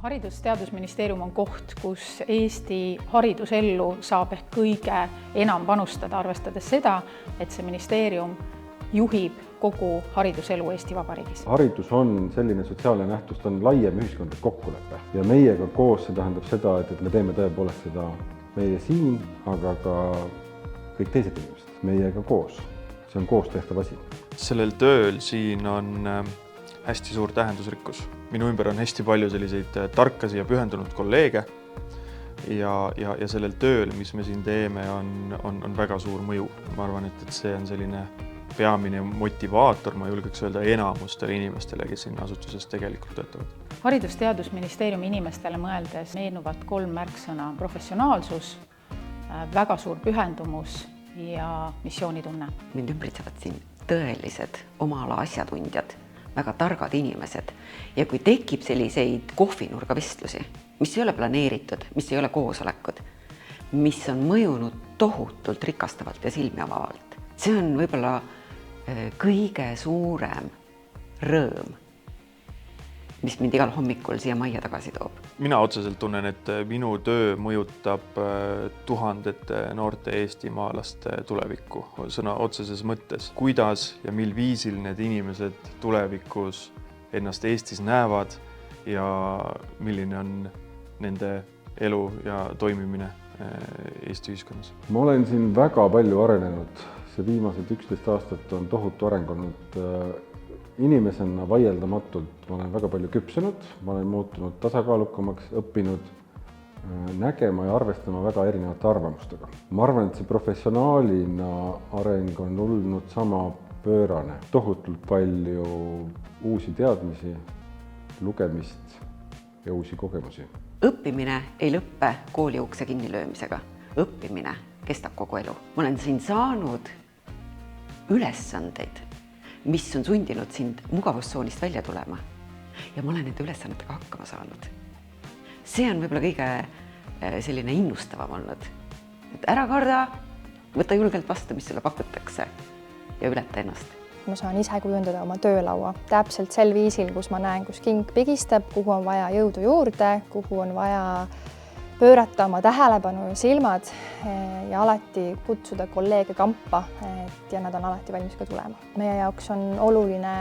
Haridus-Teadusministeerium on koht, kus Eesti haridusellu saab ehk kõige enam panustada, arvestades seda, et see ministeerium juhib kogu hariduselu Eesti Vabariigis. Haridus on selline sotsiaalne nähtus, ta on laiem ühiskondlik kokkulepe ja meiega koos see tähendab seda, et me teeme tõepoolest seda meie siin, aga ka kõik teised inimesed meiega koos. See on koos tehtav asi. Sellel tööl siin on hästi suur tähendusrikkus. Minu ümber on hästi palju selliseid tarkasi ja pühendunud kolleege ja sellel tööl, mis me siin teeme, on väga suur mõju. Ma arvan, et see on selline peamine motivaator, ma julgeks öelda enamustele inimestele, kes siin asutuses tegelikult töötavad. Haridus-Teadusministeeriumi inimestele mõeldes meenuvad 3 märksõna: professionaalsus, väga suur pühendumus ja missioonitunne. Mind ümbritsevad siin tõelised oma ala asjatundjad, väga targad inimesed ja kui tekib selliseid kohvinurga vestlusi, mis ei ole planeeritud, mis ei ole koosolekud, mis on mõjunud tohutult rikastavalt ja silmi avavalt, see on võib-olla kõige suurem rõõm, mis mind igal hommikul siia majja tagasi toob. Mina otseselt tunnen, et minu töö mõjutab tuhandete noorte eestimaalaste tulevikku sõna otseses mõttes. Kuidas ja mil viisil need inimesed tulevikus ennast Eestis näevad ja milline on nende elu ja toimimine Eesti ühiskonnas. Ma olen siin väga palju arenenud. See viimased 11 aastat on tohutu areng olnud. Inimesena vaieldamatult ma olen väga palju küpsenud, ma olen muutunud tasakaalukamaks, õppinud nägema ja arvestama väga erinevate arvamustega. Ma arvan, et see professionaalina areng on olnud sama pöörane. Tohutult palju uusi teadmisi, lugemist ja uusi kogemusi. Õppimine ei lõppe kooli ukse kinnilöömisega. Õppimine kestab kogu elu. Ma olen siin saanud ülesandeid, mis on sundinud sind mugavustsoonist välja tulema. Ja ma olen nende ülesannetega hakkama saanud. See on võib-olla kõige selline innustavam olnud. Et ära karda, võta julgelt vastu, mis sulle pakutakse ja ületa ennast. Ma saan ise kujundada oma töölaua täpselt sel viisil, kus ma näen, kus king pigistab, kuhu on vaja jõudu juurde, kuhu on vaja pöörata oma tähelepanu ja silmad ja alati kutsuda kolleege kampa ja nad on alati valmis ka tulema. Meie jaoks on oluline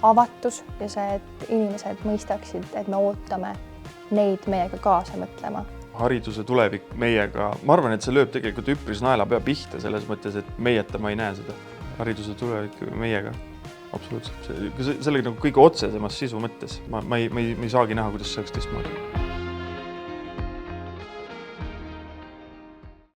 avatus ja see, et inimesed mõistaksid, et me ootame neid meiega kaasa mõtlema. Hariduse tulevik meiega, ma arvan, et see lööb tegelikult üpris naelapea pihta selles mõttes, et meieta ma ei näe seda. Hariduse tulevik meiega, absoluutselt. Sellega kõige otsesemas sisu mõttes. Ma ei saagi näha, kuidas see oleks teistmoodi.